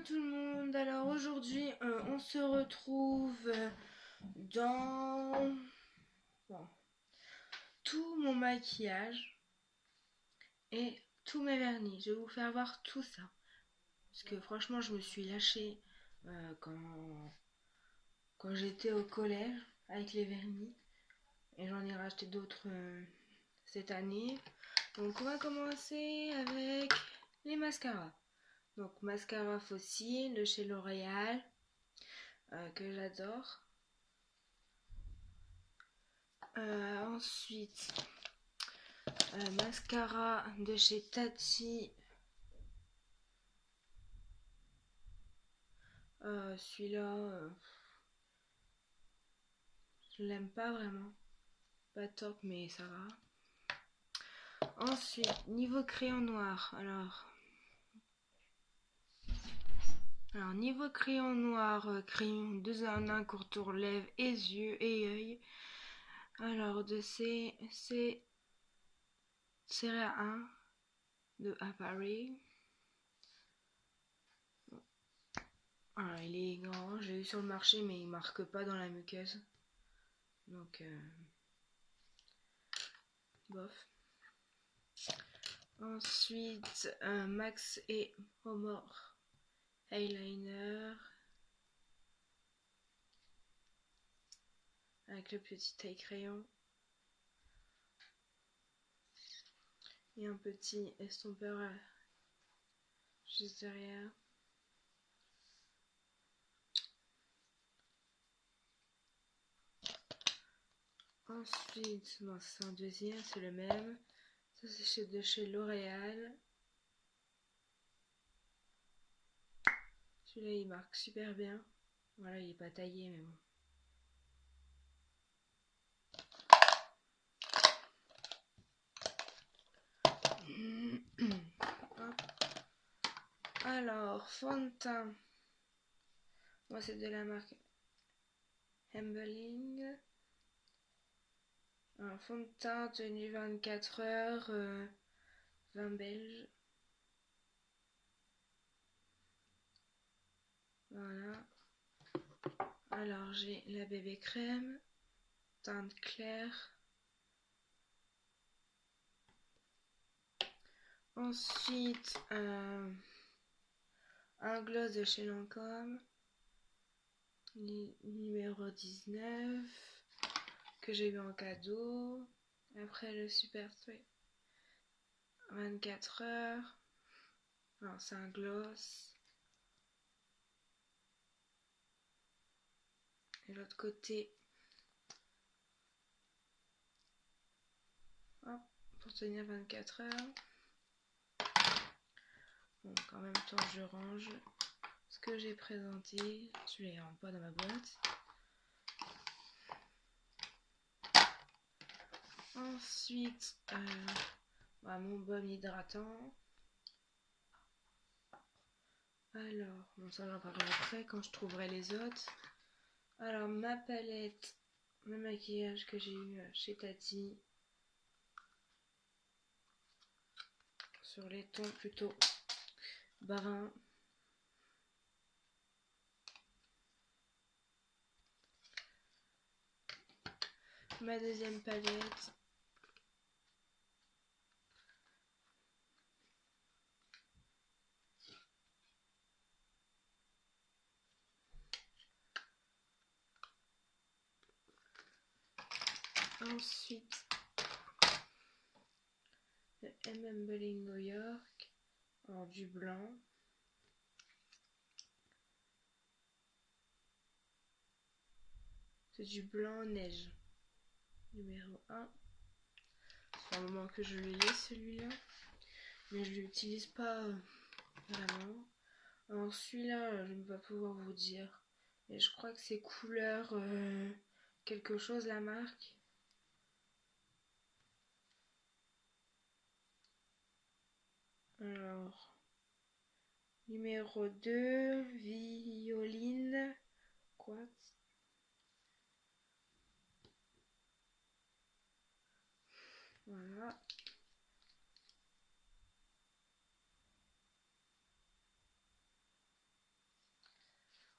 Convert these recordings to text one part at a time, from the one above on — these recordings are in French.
tout le monde, alors aujourd'hui on se retrouve dans bon, tout mon maquillage et tous mes vernis. Je vais vous faire voir tout ça parce que franchement je me suis lâchée quand j'étais au collège avec les vernis et j'en ai racheté d'autres cette année. Donc on va commencer avec les mascaras. Donc mascara Fossil de chez L'Oréal que j'adore. Ensuite, mascara de chez Tati. Celui-là, je l'aime pas vraiment. Pas top, mais ça va. Ensuite, niveau crayon noir. Alors niveau crayon noir, crayon 2 en 1, contour lèvres et yeux et œil. Alors de c'est série 1 de à Paris. Alors, il est grand, j'ai eu sur le marché, mais il marque pas dans la muqueuse. Donc, bof. Ensuite, Max et Homor eyeliner avec le petit taille crayon et un petit estompeur juste derrière. Ensuite, non, c'est un deuxième, c'est le même. Ça, c'est de chez L'Oréal. Celui-là, il marque super bien. Voilà, il est pas taillé, mais bon. Alors, fond de teint. Moi, c'est de la marque Hembeling. Un fond de teint tenu 24 heures, vin belge. Voilà. Alors, j'ai la bébé crème, teinte claire. Ensuite, un gloss de chez Lancôme, numéro 19, que j'ai eu en cadeau. Après le Super Sweet 24 heures. Alors, c'est un gloss. Et l'autre côté, hop, pour tenir 24 heures. Donc en même temps, je range ce que j'ai présenté. Je ne les rentre pas dans ma boîte. Ensuite, mon baume hydratant. Alors, bon, ça j'en parlerai après quand je trouverai les autres. Alors, ma palette de maquillage que j'ai eu chez Tati. Sur les tons plutôt bruns. Ma deuxième palette. Ensuite, le Hembeling New York en du blanc. C'est du blanc neige. Numéro 1. C'est un moment que je l'ai celui-là. Mais je ne l'utilise pas vraiment. Alors celui-là, je ne vais pas pouvoir vous dire. Et je crois que c'est couleur quelque chose la marque. Alors, numéro 2, Violine Quartz. Voilà.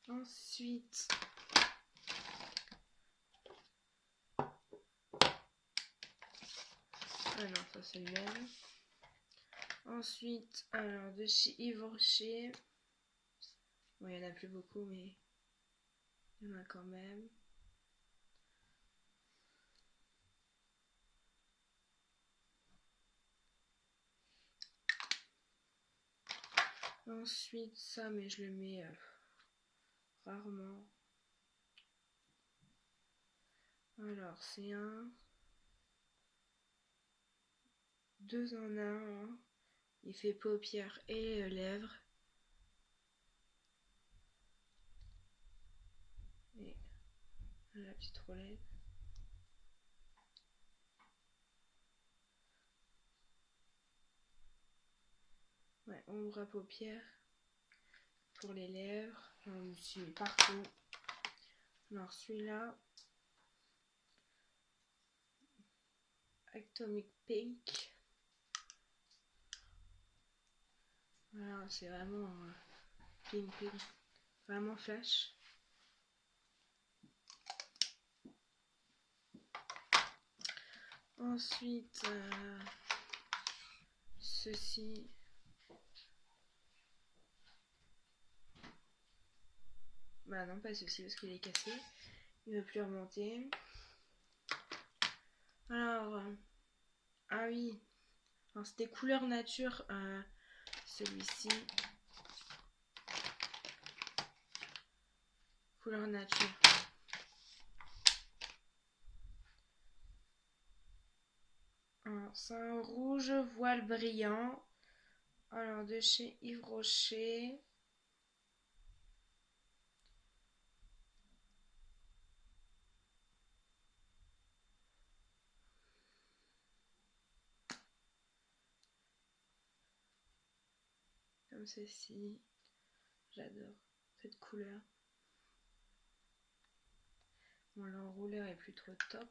Ensuite, ah non, ça c'est le même. Ensuite, alors de chez Yves Rocher. Bon, il n'y en a plus beaucoup, mais il y en a quand même. Ensuite, ça, mais je le mets rarement. Alors, c'est un 2 en 1. Hein. Il fait paupières et lèvres. Et la petite roulette. Ouais, ombre à paupières pour les lèvres. J'en utilise partout. Alors celui-là, Atomic Pink. Voilà, c'est vraiment pink, vraiment flash. Ensuite, ceci. Bah non, pas ceci parce qu'il est cassé. Il ne veut plus remonter. Alors, ah oui. C'était couleur nature, celui-ci. Couleur nature. C'est un rouge voile brillant. Alors, de chez Yves Rocher. Comme ceci. J'adore cette couleur. Bon, l'enrouleur est plus trop top.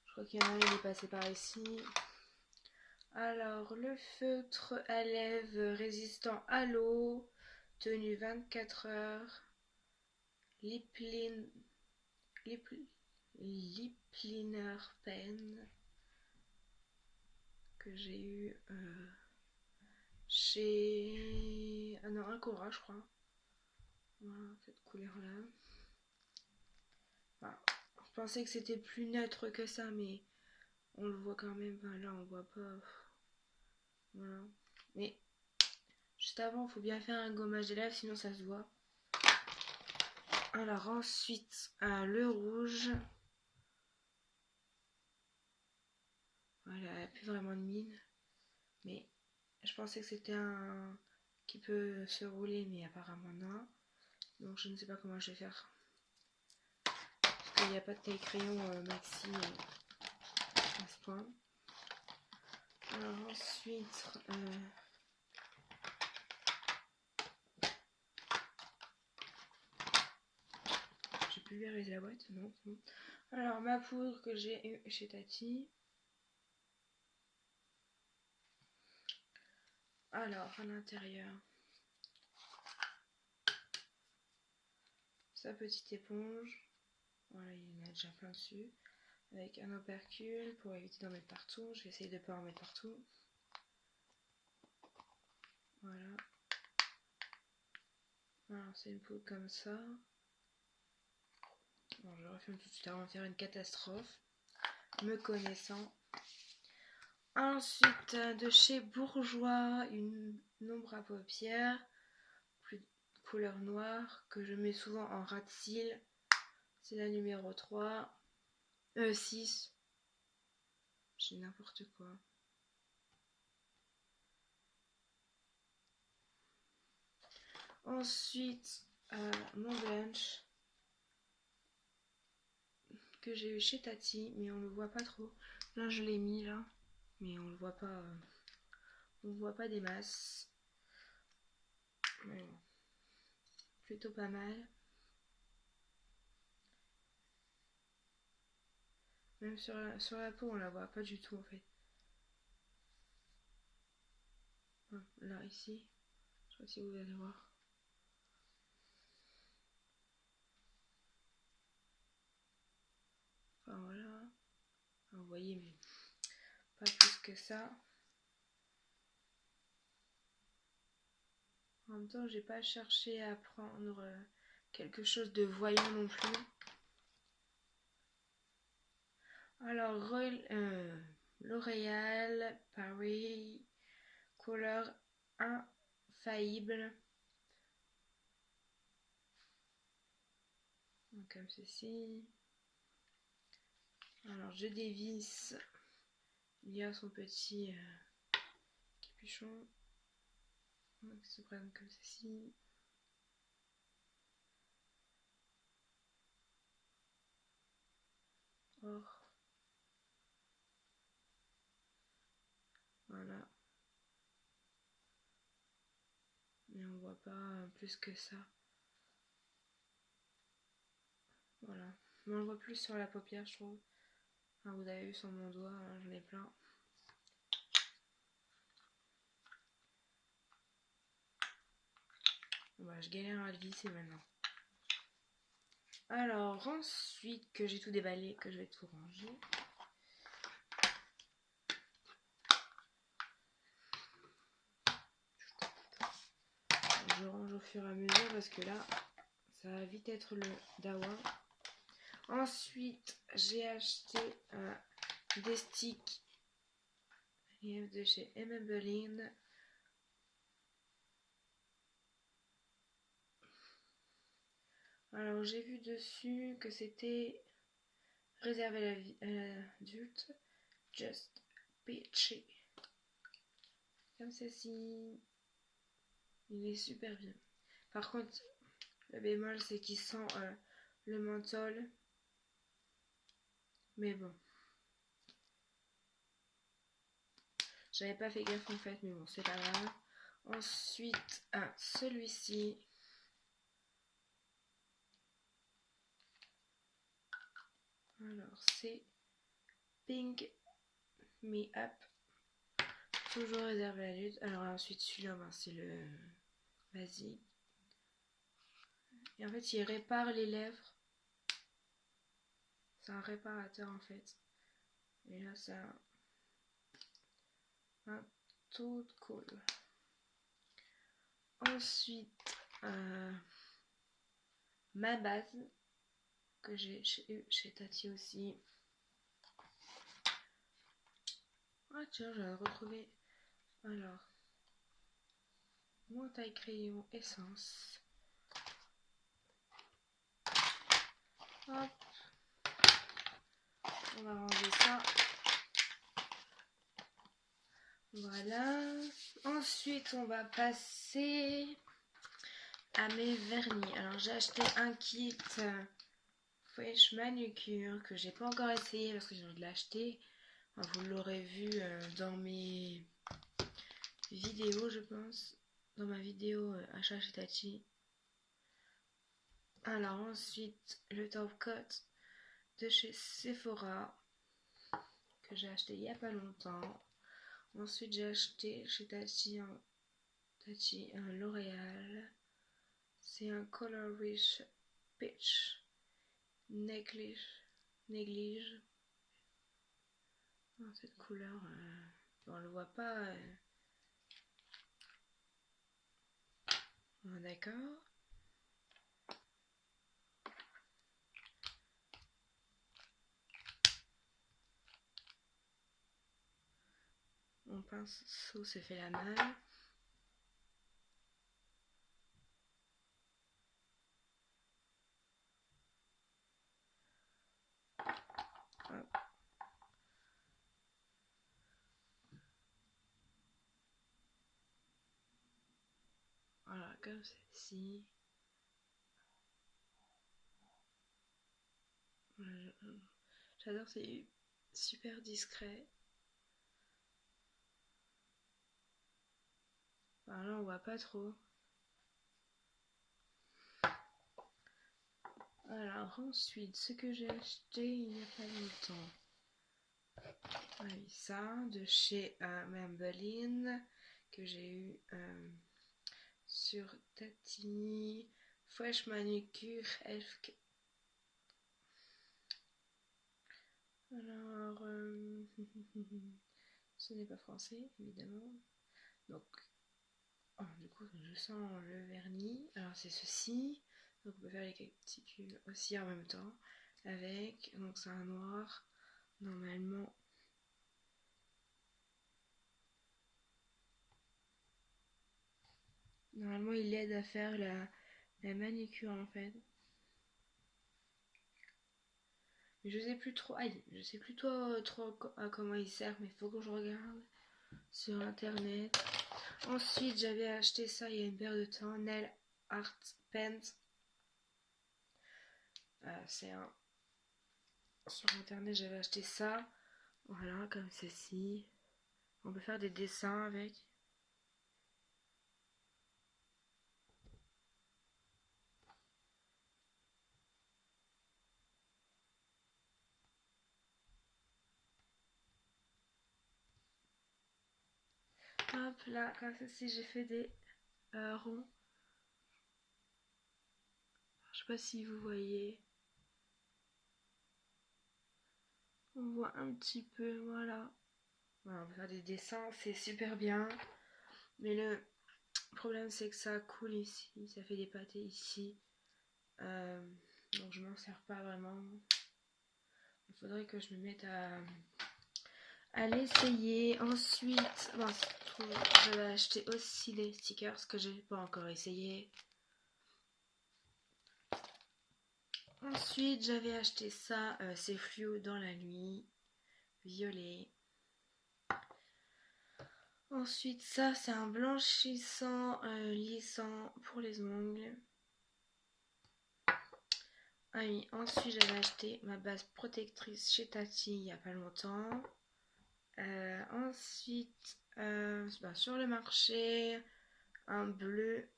Je crois qu'il y en a un, il est passé par ici. Alors, le feutre à lèvres résistant à l'eau, tenu 24 heures. Lip liner pen que j'ai eu chez Ancora, je crois. Voilà, cette couleur là. Enfin, je pensais que c'était plus neutre que ça, mais on le voit quand même. Enfin, là on voit pas. Voilà, mais juste avant il faut bien faire un gommage des lèvres, sinon ça se voit. Alors ensuite le rouge. Voilà, il n'y a plus vraiment de mine. Mais je pensais que c'était un qui peut se rouler, mais apparemment non. Donc je ne sais pas comment je vais faire. Parce qu'il n'y a pas de taille crayon maxi à ce point. Alors ensuite... j'ai pulvérisé la boîte, non, non. Alors ma poudre que j'ai eue chez Tati. Alors à l'intérieur, sa petite éponge. Voilà, il y en a déjà plein dessus. Avec un opercule pour éviter d'en mettre partout. Je vais essayer de ne pas en mettre partout. Voilà. Alors c'est une poudre comme ça. Bon, je refume tout de suite avant de faire une catastrophe. Me connaissant. Ensuite, de chez Bourjois, une ombre à paupières, plus couleur noire, que je mets souvent en ras de cils. C'est la numéro 3. 6. J'ai n'importe quoi. Ensuite, mon blanche que j'ai eu chez Tati, mais on le voit pas trop. Là, je l'ai mis là, mais on le voit pas. On le voit pas des masses. Mais bon, plutôt pas mal. Même sur la peau, on la voit pas du tout en fait. Là, ici, je sais pas si vous allez voir. vous voyez, mais pas plus que ça. En même temps, j'ai pas cherché à prendre quelque chose de voyant non plus. Alors, L'Oréal Paris Couleur Infaillible. Donc, comme ceci. Alors, je dévisse. Il y a son petit capuchon. Donc, il se présente comme ceci. Or. Voilà. Mais on voit pas plus que ça. Voilà. Mais on le voit plus sur la paupière, je trouve. Enfin, vous avez vu sur mon doigt, hein, j'en ai plein. Bah, je galère à le visser maintenant. Alors, ensuite que j'ai tout déballé, que je vais tout ranger. Je range au fur et à mesure parce que là, ça va vite être le dawa. Ensuite, j'ai acheté des sticks de chez Maybelline. Alors, j'ai vu dessus que c'était réservé à l'adulte, Just Peachy. Comme ceci. Il est super bien. Par contre, le bémol, c'est qu'il sent le menthol. Mais bon. J'avais pas fait gaffe en fait, mais bon, c'est pas grave. Ensuite, celui-ci. Alors, c'est Pink Me Up. Toujours réservé à l'adulte. Alors ensuite, celui-là, ben, c'est le basique. Et en fait, il répare les lèvres. C'est un réparateur en fait. Et là, c'est un tout cool. Ensuite, ma base que j'ai chez Tati aussi. Ah tiens, je vais retrouver. Alors, mon taille crayon essence. Hop. On va ranger ça. Voilà. Ensuite, on va passer à mes vernis. Alors, j'ai acheté un kit Fresh Manucure que j'ai pas encore essayé parce que j'ai envie de l'acheter. Vous l'aurez vu dans mes vidéos, je pense. Dans ma vidéo achat chez Tati. Alors, ensuite, le top coat de chez Sephora que j'ai acheté il y a pas longtemps. Ensuite, j'ai acheté chez Tati un L'Oréal. C'est un Color Rich Peach Néglige. Oh, cette couleur, on le voit pas. Oh, d'accord. Mon pinceau se fait la malle. Hop. Voilà, comme ceci. J'adore, c'est super discret. Enfin, là, on voit pas trop. Alors, ensuite, ce que j'ai acheté il n'y a pas longtemps. Oui, ça, de chez Maybelline, que j'ai eu sur Tati. Fresh Manucure Elf. Alors, ce n'est pas français, évidemment. Donc, oh, du coup, je sens le vernis. Alors, c'est ceci. Donc, on peut faire les capticules aussi en même temps. Avec, donc c'est un noir. Normalement, il aide à faire la manicure en fait. Mais je sais plus trop. Aïe, je sais plus trop à comment il sert, mais il faut que je regarde sur internet. Ensuite, j'avais acheté ça il y a une paire de temps. Nail Art Paint. C'est un. Sur internet, j'avais acheté ça. Voilà, comme ceci. On peut faire des dessins avec. Hop là, comme ceci, j'ai fait des ronds. Je sais pas si vous voyez. On voit un petit peu, voilà. Voilà, on peut faire des dessins, c'est super bien. Mais le problème, c'est que ça coule ici. Ça fait des pâtés ici. Donc je m'en sers pas vraiment. Il faudrait que je me mette à l'essayer. Ensuite, bon, je vais acheter aussi des stickers que j'ai pas encore essayé. Ensuite, j'avais acheté ça, c'est fluo dans la nuit, violet. Ensuite, ça, c'est un blanchissant lissant pour les ongles. Ah oui, ensuite, j'avais acheté ma base protectrice chez Tati il n'y a pas longtemps. Ensuite, sur le marché, un bleu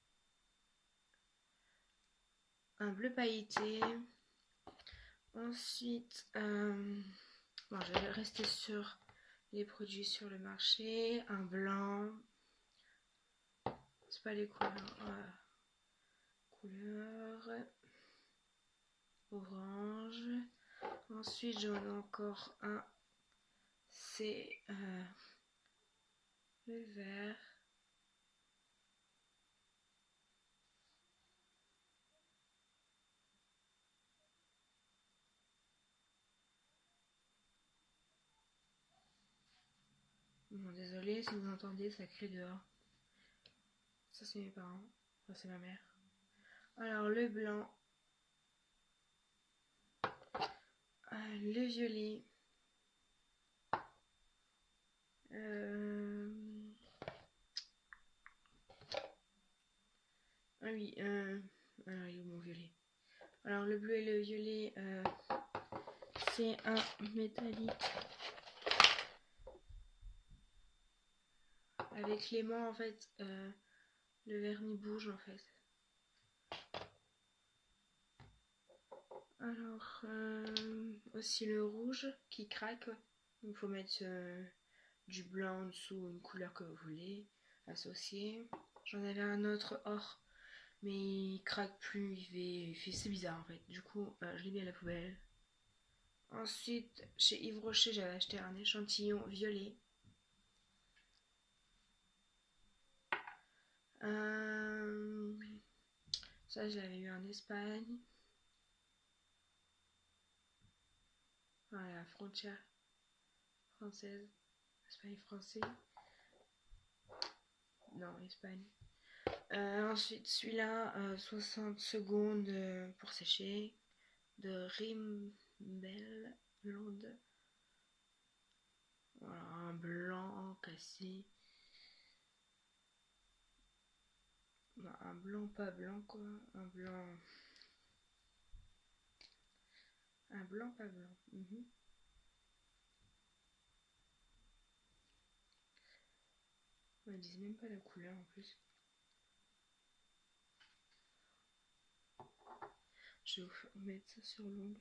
pailleté. Ensuite, je vais rester sur les produits sur le marché. Un blanc. C'est pas les couleurs. Couleur orange. Ensuite, j'en ai encore un. C'est le vert. Bon, désolé si vous entendez, ça crie dehors. Ça, c'est mes parents. Enfin, c'est ma mère. Alors, le blanc. Le violet. Ah oui, alors il est où mon violet? Alors le bleu et le violet, c'est un métallique avec l'aimant en fait, le vernis bouge en fait. Alors aussi le rouge qui craque, il faut mettre du blanc en dessous, une couleur que vous voulez associer. J'en avais un autre or, mais il craque plus, c'est bizarre en fait. Du coup, je l'ai mis à la poubelle. Ensuite, chez Yves Rocher, j'avais acheté un échantillon violet. Ça, je l'avais eu en Espagne. À la frontière française. Espagne-français. Non, Espagne. Ensuite, celui-là, 60 secondes pour sécher. De Rimmel Blonde. Voilà, un blanc cassé. Non, un blanc pas blanc quoi. Un blanc. Un blanc pas blanc. Ils disent même pas la couleur en plus. Je vais vous mettre ça sur l'ongle.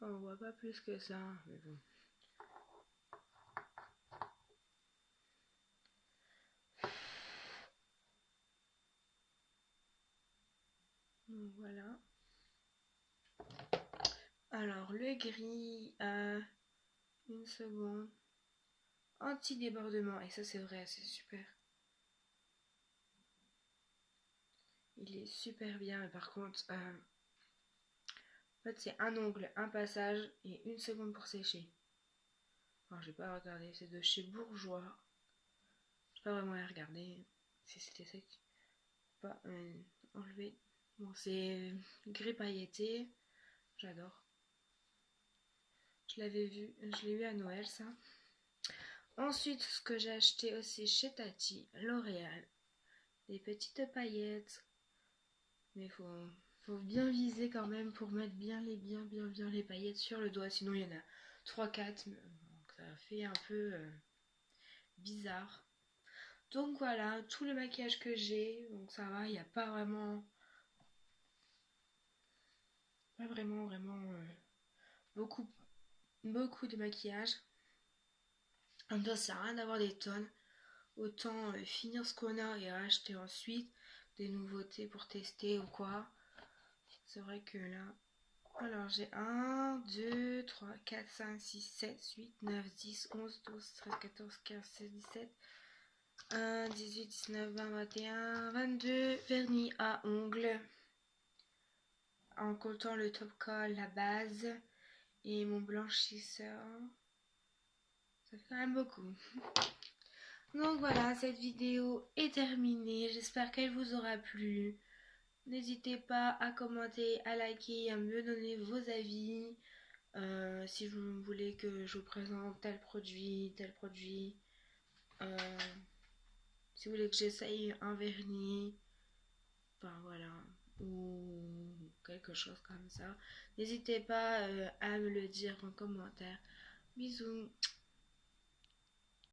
On voit pas plus que ça, mais bon. Donc voilà. Alors le gris, une seconde. Anti-débordement, et ça c'est vrai, c'est super. Il est super bien, mais par contre, en fait c'est un ongle, un passage et une seconde pour sécher. Alors j'ai pas regardé, c'est de chez Bourjois. J'ai pas vraiment à regarder si c'était sec. Pas enlever. Bon, c'est gris pailleté, j'adore. Je l'avais vu, je l'ai eu à Noël ça. Ensuite, ce que j'ai acheté aussi chez Tati, L'Oréal, des petites paillettes. Mais faut bien viser quand même pour mettre bien les paillettes sur le doigt. Sinon, il y en a 3-4. Donc ça fait un peu bizarre. Donc voilà, tout le maquillage que j'ai. Donc ça va, il n'y a pas vraiment beaucoup, beaucoup de maquillage. En même temps, ça sert à rien d'avoir des tonnes. Autant finir ce qu'on a et acheter ensuite des nouveautés pour tester ou quoi. C'est vrai que là, alors j'ai 1, 2, 3, 4, 5, 6, 7, 8, 9, 10, 11, 12, 13, 14, 15, 16, 17, 1, 18, 19, 20, 21, 22 vernis à ongles en comptant le top coat, la base et mon blanchisseur. Ça fait quand même beaucoup. Donc voilà, cette vidéo est terminée. J'espère qu'elle vous aura plu. N'hésitez pas à commenter, à liker, à me donner vos avis. Si vous voulez que je vous présente tel produit. Euh, si vous voulez que j'essaye un vernis. Enfin voilà. Ou quelque chose comme ça. N'hésitez pas à me le dire en commentaire. Bisous.